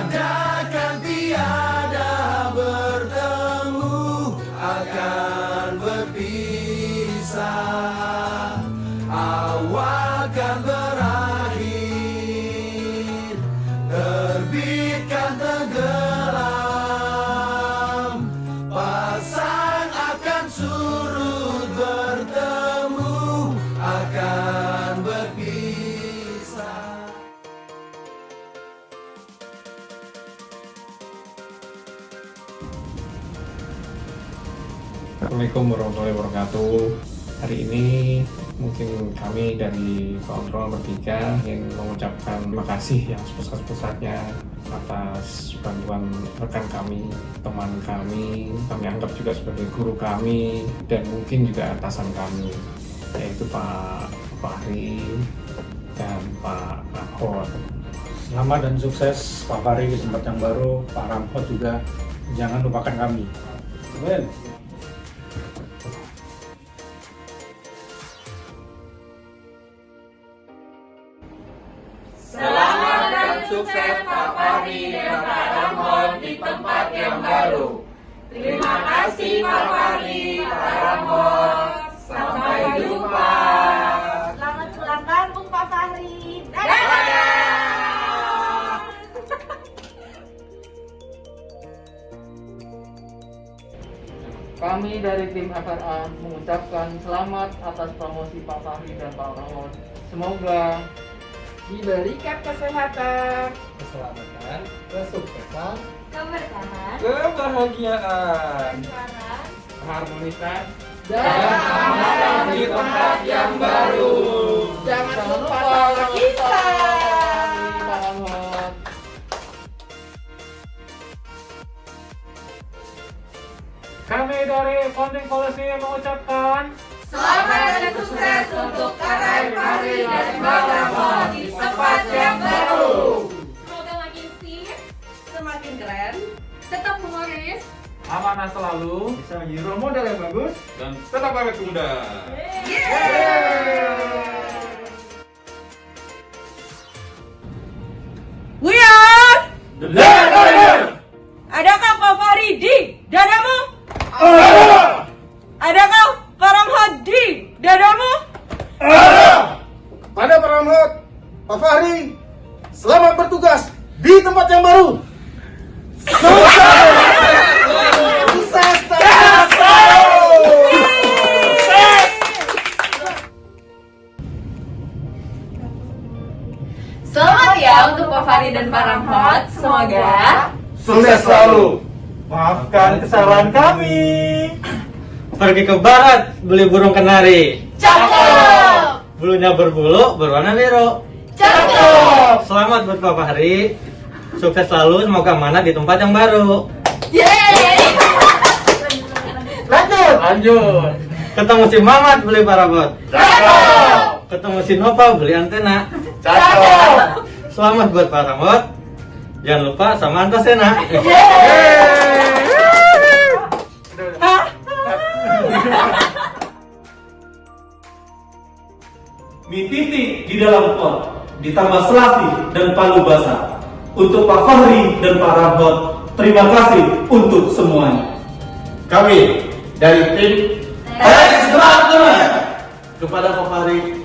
Ada kan tiada bertemu, akan berpisah. Awal kan berakhir, terbit kan tenggelam. Pasang akan surut, bertemu akan berpisah. Assalamualaikum warahmatullahi wabarakatuh. Hari ini mungkin kami dari Kontrol bertiga ingin mengucapkan terima kasih yang sebesar-besarnya atas bantuan rekan kami, teman kami anggap juga sebagai guru kami, dan mungkin juga atasan kami, yaitu Pak Fahri dan Pak Rahmat. Selamat dan sukses Pak Fahri di tempat yang baru. Pak Rahmat juga jangan lupakan kami. Amin. Selamat dan sukses Pak Fahri dan Pak Rahmat di tempat yang baru. Terima kasih Pak Fahri, Pak Rahmat. Sampai jumpa. Selamat pulang kampung Pak Fahri. Dadah. Kami dari tim FRA mengucapkan selamat atas promosi Pak Fahri dan Pak Rahmat. Semoga diberikan kesehatan, Keselamatan, kesuksesan, Keberkahan, kebahagiaan, kebesaran, Keharmonisan dan Selamat di tempat yang baru. jangan lupa sama kita. Pak Rahmat. Kami dari Founding Policy mengucapkan Selamat dan sukses untuk Kak Fahri dan Pak Rahmat di tempat yang baru. semoga makin sip, Semakin keren. tetap humoris. amanah selalu bisa menjadi role model yang bagus. dan tetap awet muda. Buya, The Leader! adakah Pak Fahri di dadamu? Adakah Pak Rahmat di dadamu? Pada Pak Rahmat, Pak Fahri, selamat bertugas di tempat yang baru. Sukses Selamat ya untuk Pak Fahri dan Pak Rahmat. Semoga Sukses selalu. Maafkan kesalahan kami. Pergi ke barat, beli burung kenari. cakep, Bulunya berbulu, berwarna biru. cakep. Selamat buat Pak Fahri. Sukses selalu, semoga amanah di tempat yang baru. Yeay. Lanjut. Ketemu si Mamat, beli parabot. Ketemu si Nova, beli antena. Selamat buat Pak Rahmat. Jangan lupa sama Antasena. Mie titik di dalam pot, ditambah selasi dan palu basah. Untuk Pak Fahri dan Pak Rahmat, terima kasih untuk semuanya. Kami dari tim kepada Pak Fahri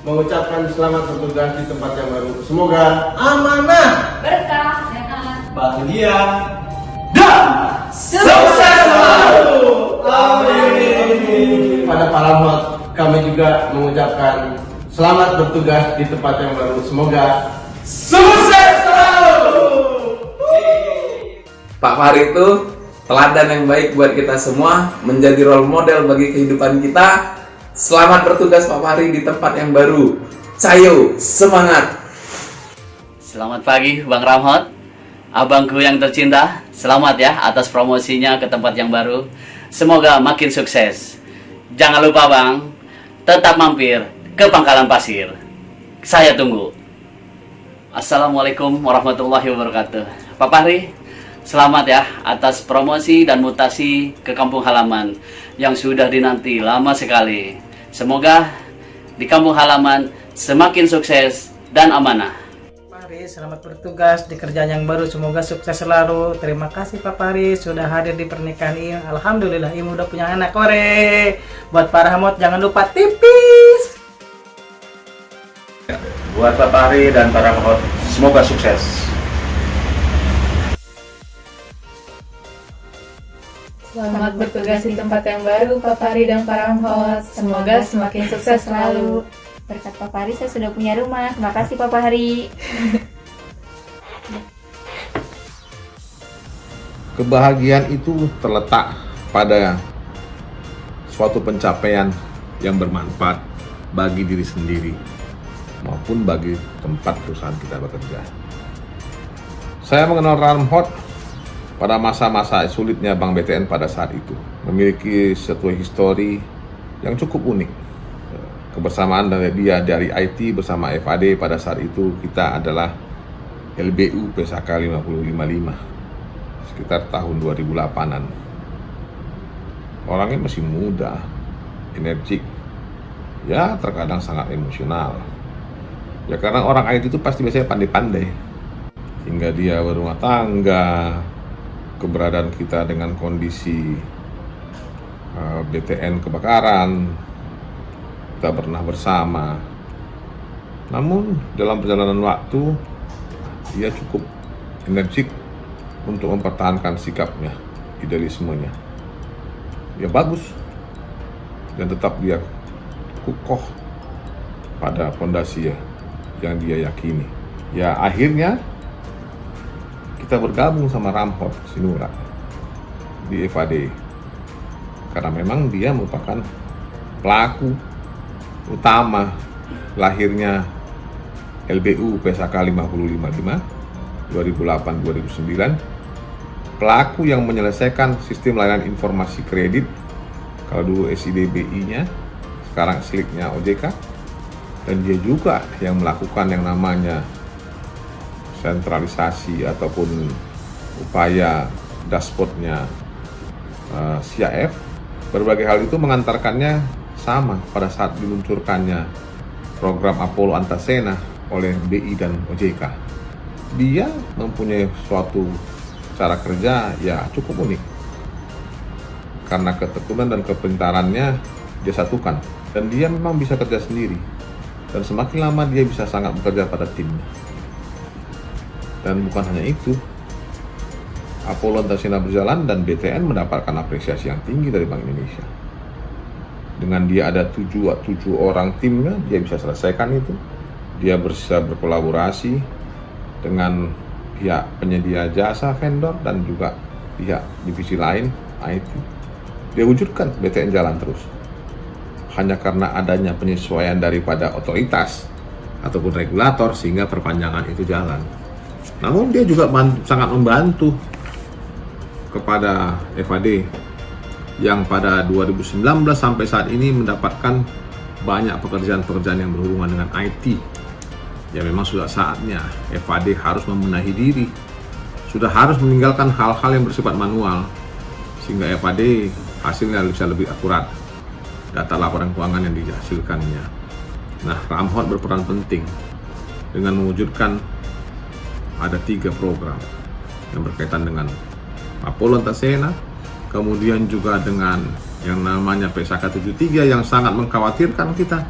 mengucapkan selamat bertugas di tempat yang baru. Semoga amanah, Berkah, sehat, bahagia, Dan sukses selalu. Amin. Pada Pak Rahmat, kami juga mengucapkan selamat bertugas di tempat yang baru. Semoga sukses selalu. Pak Fahri itu teladan yang baik buat kita semua, menjadi role model bagi kehidupan kita. Selamat bertugas Pak Fahri di tempat yang baru. Cayo, semangat. Selamat pagi Bang Rahmat, abangku yang tercinta. Selamat ya atas promosinya ke tempat yang baru. Semoga makin sukses. Jangan lupa Bang, tetap mampir ke Pangkalan Pasir. Saya tunggu. Assalamualaikum warahmatullahi wabarakatuh. Pak Fahri, selamat ya atas promosi dan mutasi ke kampung halaman yang sudah dinanti lama sekali. Semoga di kampung halaman semakin sukses dan amanah. Pak Fahri, selamat bertugas di kerjaan yang baru. Semoga sukses selalu. Terima kasih Pak Fahri sudah hadir di pernikahan ini. Alhamdulillah Imu udah punya anak. Ore. Buat Pak Rahmat jangan lupa tipis. Buat Pak Fahri dan para Rahmat, semoga sukses. Selamat bertugas di tempat yang baru, Pak Fahri dan Pak Rahmat. Semoga semakin sukses selalu. Berkat Pak Fahri saya sudah punya rumah. Terima kasih Pak Fahri. Kebahagiaan itu terletak pada suatu pencapaian yang bermanfaat bagi diri sendiri maupun bagi tempat perusahaan kita bekerja. Saya mengenal Rahmat pada masa-masa sulitnya Bank BTN pada saat itu. Memiliki satu histori yang cukup unik. Kebersamaan dari IT bersama FAD pada saat itu kita adalah LBU PSAK 5055 sekitar tahun 2008-an. Orangnya masih muda, energik, ya terkadang sangat emosional. Ya karena orang IT itu pasti biasanya pandai-pandai. Hingga dia berumah tangga, keberadaan kita dengan kondisi BTN kebakaran, kita pernah bersama. Namun dalam perjalanan waktu dia cukup energik untuk mempertahankan sikapnya, idealismenya. Ya bagus. Dan tetap dia kukoh pada fondasi yang dia yakini. Ya akhirnya kita bergabung sama Rahmat Sinura di FAD. Karena memang dia merupakan pelaku utama lahirnya LBU PSAK 5055 2008-2009, pelaku yang menyelesaikan sistem layanan informasi kredit, kalau dulu SIDBI-nya, sekarang SLIK-nya OJK, dan dia juga yang melakukan yang namanya sentralisasi ataupun upaya dashboard-nya CIF. Berbagai hal itu mengantarkannya sama pada saat diluncurkannya program Apollo Antasena oleh BI dan OJK. Dia mempunyai suatu cara kerja ya cukup unik. Karena ketekunan dan kepintarannya dia satukan. Dan dia memang bisa kerja sendiri. Dan semakin lama dia bisa sangat bekerja pada timnya. Dan bukan hanya itu, Apollo Antasena berjalan dan BTN mendapatkan apresiasi yang tinggi dari Bank Indonesia. Dengan dia ada 7 orang timnya, dia bisa selesaikan itu. Dia bisa berkolaborasi dengan pihak penyedia jasa vendor dan juga pihak divisi lain IT. Dia wujudkan BTN jalan terus. Hanya karena adanya penyesuaian daripada otoritas ataupun regulator sehingga perpanjangan itu jalan. Namun dia juga sangat membantu kepada FAD yang pada 2019 sampai saat ini mendapatkan banyak pekerjaan-pekerjaan yang berhubungan dengan IT. Ya memang sudah saatnya FAD harus membenahi diri. Sudah harus meninggalkan hal-hal yang bersifat manual sehingga FAD hasilnya bisa lebih akurat. Data laporan keuangan yang dihasilkannya. Nah, Rahmat berperan penting dengan mewujudkan ada 3 program yang berkaitan dengan Apollo Antasena, kemudian juga dengan yang namanya PSAK 73 yang sangat mengkhawatirkan kita.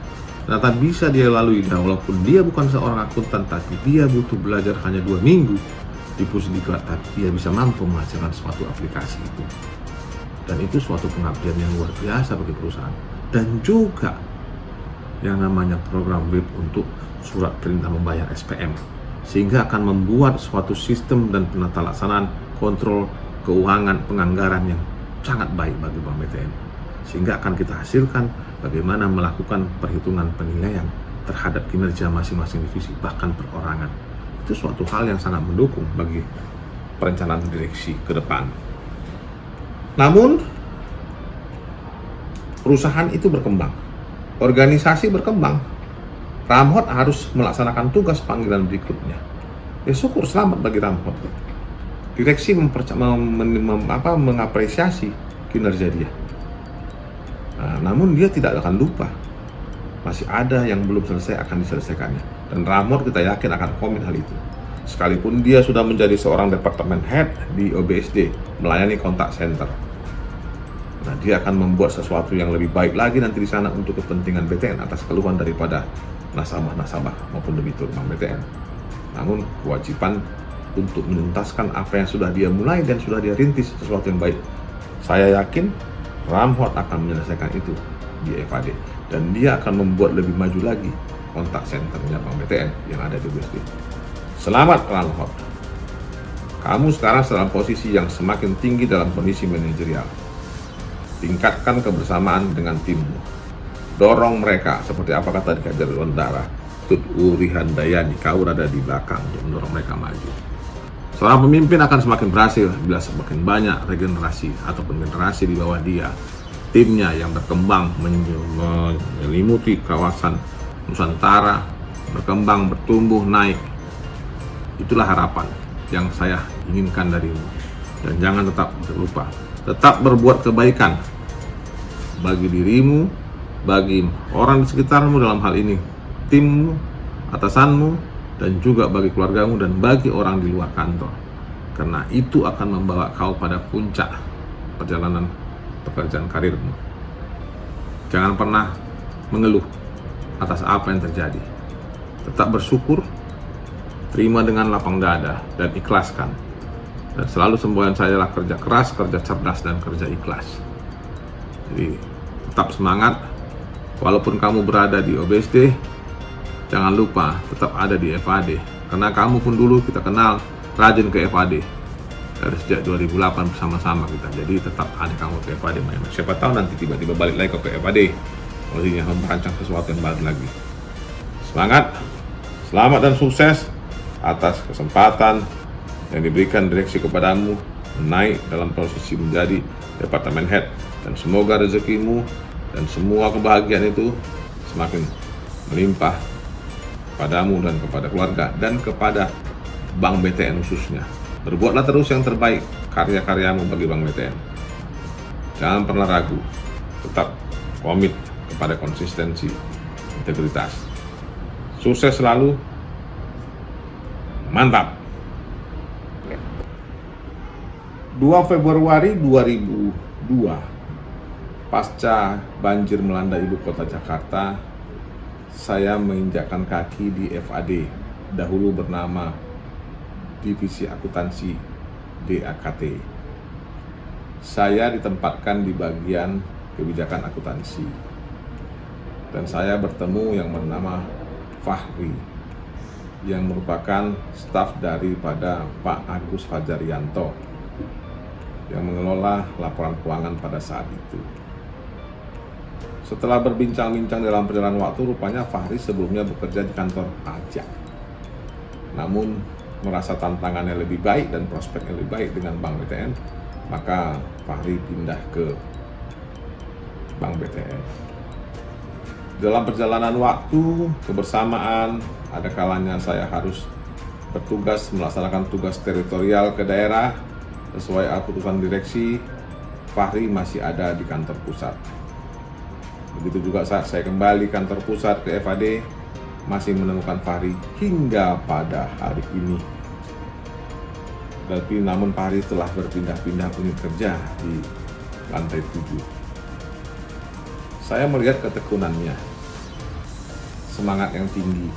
Ternyata bisa dia lalui, walaupun dia bukan seorang akuntan, tapi dia butuh belajar hanya 2 minggu di Pusdiklat, tapi dia bisa mampu menghasilkan suatu aplikasi itu. Dan itu suatu pengabdian yang luar biasa bagi perusahaan. Dan juga yang namanya program WIP untuk surat perintah membayar SPM, sehingga akan membuat suatu sistem dan penata laksanaan kontrol keuangan penganggaran yang sangat baik bagi Bank BTN, sehingga akan kita hasilkan bagaimana melakukan perhitungan penilaian terhadap kinerja masing-masing divisi, bahkan perorangan. Itu suatu hal yang sangat mendukung bagi perencanaan direksi ke depan. Namun perusahaan itu berkembang, organisasi berkembang. Rahmat harus melaksanakan tugas panggilan berikutnya. Ya syukur, selamat bagi Rahmat. Direksi mengapresiasi kinerja dia. Nah, namun dia tidak akan lupa, masih ada yang belum selesai akan diselesaikannya. Dan Ramhot kita yakin akan komit hal itu. Sekalipun dia sudah menjadi seorang departemen head di OBSD, melayani kontak center. Nah, dia akan membuat sesuatu yang lebih baik lagi nanti di sana untuk kepentingan BTN atas keluhan daripada nasabah-nasabah maupun debitur Bank BTN. Namun kewajiban untuk menuntaskan apa yang sudah dia mulai dan sudah dia rintis sesuatu yang baik. Saya yakin Ramhot akan menyelesaikan itu di FAD dan dia akan membuat lebih maju lagi kontak centernya Bank BTN yang ada di OBSD. Selamat Ramhot. Kamu sekarang dalam posisi yang semakin tinggi dalam kondisi manajerial. Tingkatkan kebersamaan dengan timmu. Dorong mereka seperti apa kata di Kajar Wandara. Tut Urihan Dayani, kau ada di belakang untuk mendorong mereka maju. Seorang pemimpin akan semakin berhasil bila semakin banyak regenerasi ataupun generasi di bawah dia, timnya yang berkembang menyelimuti kawasan Nusantara, berkembang, bertumbuh, naik. Itulah harapan yang saya inginkan darimu. Dan jangan tetap lupa, tetap berbuat kebaikan bagi dirimu, bagi orang di sekitarmu dalam hal ini, timmu, atasanmu, dan juga bagi keluargamu dan bagi orang di luar kantor. Karena itu akan membawa kau pada puncak perjalanan pekerjaan karirmu. Jangan pernah mengeluh atas apa yang terjadi. Tetap bersyukur, terima dengan lapang dada, dan ikhlaskan. Dan selalu semboyan saya adalah kerja keras, kerja cerdas, dan kerja ikhlas. Jadi tetap semangat. Walaupun kamu berada di OBSD, jangan lupa tetap ada di FAD. Karena kamu pun dulu kita kenal rajin ke FAD. Dari sejak 2008 bersama-sama kita. Jadi tetap ada kamu ke FAD. Siapa tahu nanti tiba-tiba balik lagi ke FAD. Maksudnya merancang sesuatu yang baru lagi. Semangat, selamat dan sukses atas kesempatan yang diberikan direksi kepadamu naik dalam posisi menjadi departemen head, dan semoga rezekimu dan semua kebahagiaan itu semakin melimpah padamu dan kepada keluarga dan kepada Bank BTN khususnya. Berbuatlah terus yang terbaik karya-karyamu bagi Bank BTN. Jangan pernah ragu, tetap komit kepada konsistensi, integritas. Sukses selalu, mantap. 2 Februari 2002, pasca banjir melanda ibu kota Jakarta, saya menginjakkan kaki di FAD, dahulu bernama Divisi Akuntansi DAKT. Saya ditempatkan di bagian kebijakan akuntansi, dan saya bertemu yang bernama Fahri, yang merupakan staf daripada Pak Agus Fajarianto, yang mengelola laporan keuangan pada saat itu. Setelah berbincang-bincang dalam perjalanan waktu, rupanya Fahri sebelumnya bekerja di kantor pajak. Namun merasa tantangannya lebih baik dan prospeknya lebih baik dengan Bank BTN, maka Fahri pindah ke Bank BTN. Dalam perjalanan waktu, kebersamaan, ada kalanya saya harus bertugas melaksanakan tugas teritorial ke daerah sesuai keputusan direksi. Fahri masih ada di kantor pusat. Begitu juga saat saya kembali kantor pusat ke FAD, masih menemukan Fahri hingga pada hari ini. Tapi namun Fahri telah berpindah-pindah unit kerja di lantai 7. Saya melihat ketekunannya, semangat yang tinggi,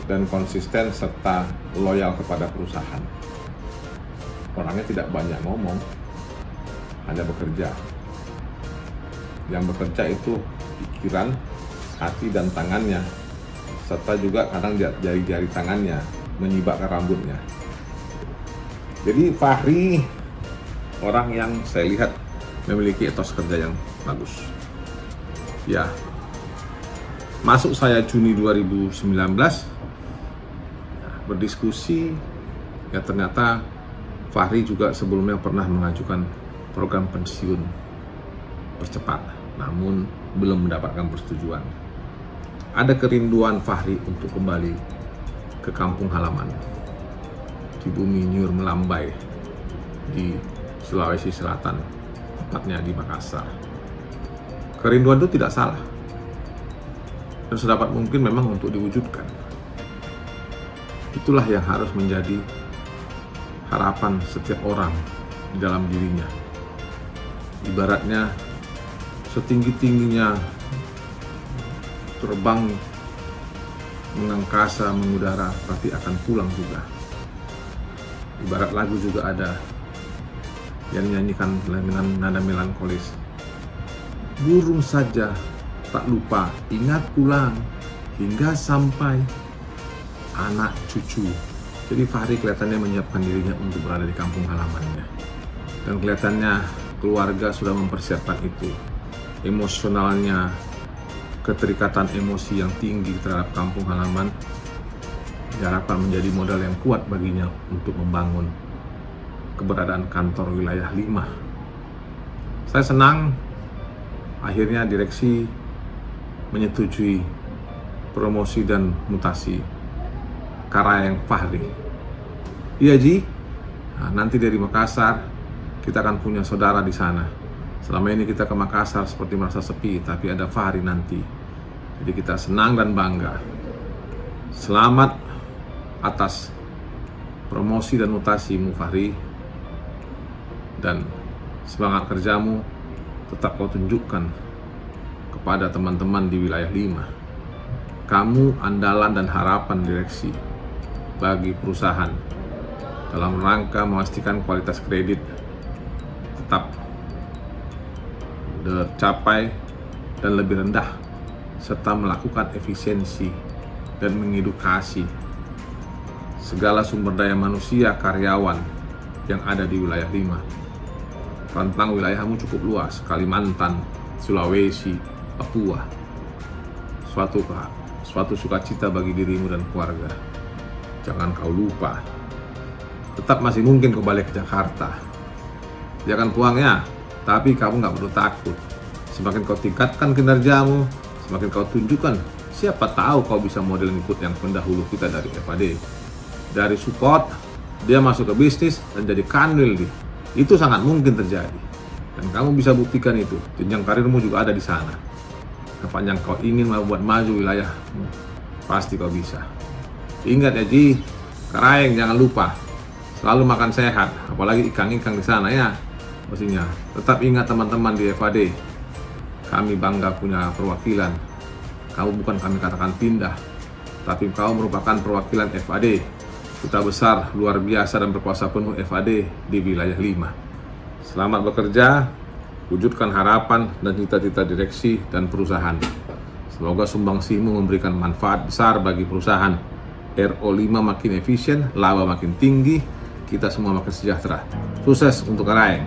dan konsisten serta loyal kepada perusahaan. Orangnya tidak banyak ngomong, hanya bekerja. Yang bekerja itu pikiran, hati, dan tangannya, serta juga kadang jari-jari tangannya menyibakkan rambutnya. Jadi Fahri orang yang saya lihat memiliki etos kerja yang bagus. Ya, masuk saya Juni 2019 berdiskusi, ya ternyata Fahri juga sebelumnya pernah mengajukan program pensiun percepat, namun belum mendapatkan persetujuan. Ada kerinduan Fahri untuk kembali ke kampung halaman di bumi Nyur Melambai di Sulawesi Selatan, tepatnya di Makassar. Kerinduan itu tidak salah, dan sedapat mungkin memang untuk diwujudkan. Itulah yang harus menjadi harapan setiap orang di dalam dirinya. Ibaratnya setinggi-tingginya terbang mengangkasa, mengudara, tapi akan pulang juga. Ibarat lagu juga ada yang nyanyikan dengan nada melankolis. Burung saja tak lupa ingat pulang hingga sampai anak cucu. Jadi Fahri kelihatannya menyiapkan dirinya untuk berada di kampung halamannya. Dan kelihatannya keluarga sudah mempersiapkan itu. Emosionalnya, keterikatan emosi yang tinggi terhadap kampung halaman diharapkan menjadi modal yang kuat baginya untuk membangun keberadaan kantor wilayah 5. Saya senang akhirnya direksi menyetujui promosi dan mutasi Karayeng Fahri. Iya Ji, nah, nanti dari Makassar kita akan punya saudara di sana. Selama ini kita ke Makassar seperti merasa sepi, tapi ada Fahri nanti. Jadi kita senang dan bangga. Selamat atas promosi dan mutasimu Fahri. Dan semangat kerjamu tetap kau tunjukkan kepada teman-teman di wilayah 5. Kamu andalan dan harapan direksi bagi perusahaan dalam rangka memastikan kualitas kredit tetap tercapai dan lebih rendah, serta melakukan efisiensi dan mengedukasi segala sumber daya manusia karyawan yang ada di wilayah 5. Rentang wilayahmu cukup luas, Kalimantan, Sulawesi, Papua. Suatu sukacita bagi dirimu dan keluarga. Jangan kau lupa, tetap masih mungkin kau balik ke Jakarta. Jangan puangnya, tapi kamu nggak perlu takut. Semakin kau tingkatkan kinerjamu, semakin kau tunjukkan, siapa tahu kau bisa model ngikut yang pendahulu kita dari FAD. Dari support, dia masuk ke bisnis dan jadi kanwil. Itu sangat mungkin terjadi. Dan kamu bisa buktikan itu. Jenjang karirmu juga ada di sana. Sepanjang kau ingin membuat maju wilayahmu, pasti kau bisa. Ingat ya Ji, Karayeng jangan lupa selalu makan sehat, apalagi ikan-ikan di sana ya. Pastinya tetap ingat teman-teman di FAD, kami bangga punya perwakilan. Kamu bukan kami katakan pindah, tapi kau merupakan perwakilan FAD, duta besar luar biasa dan berkuasa penuh FAD di wilayah 5. Selamat bekerja, wujudkan harapan dan cita-cita direksi dan perusahaan. Semoga sumbangsihmu memberikan manfaat besar bagi perusahaan. RO5 makin efisien, laba makin tinggi, kita semua makin sejahtera. Sukses untuk Karayeng.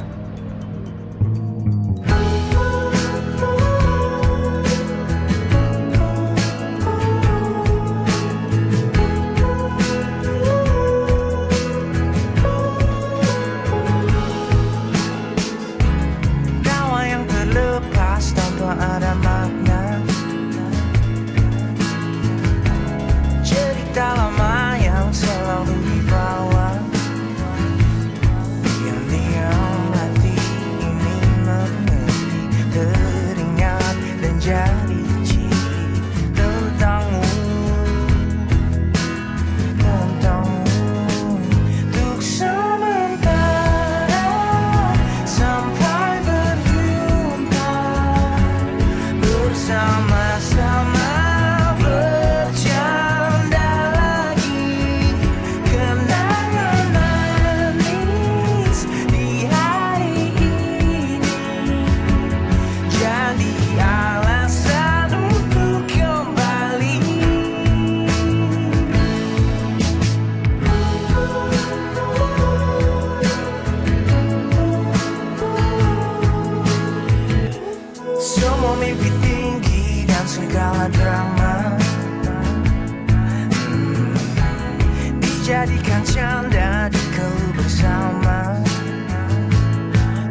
Dijadikan canda di kau bersama.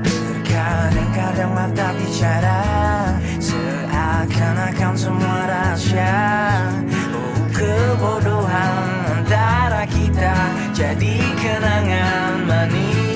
Terkadang-kadang mata bicara seakan-akan semua rahasia. Oh, kebodohan antara kita jadi kenangan manis.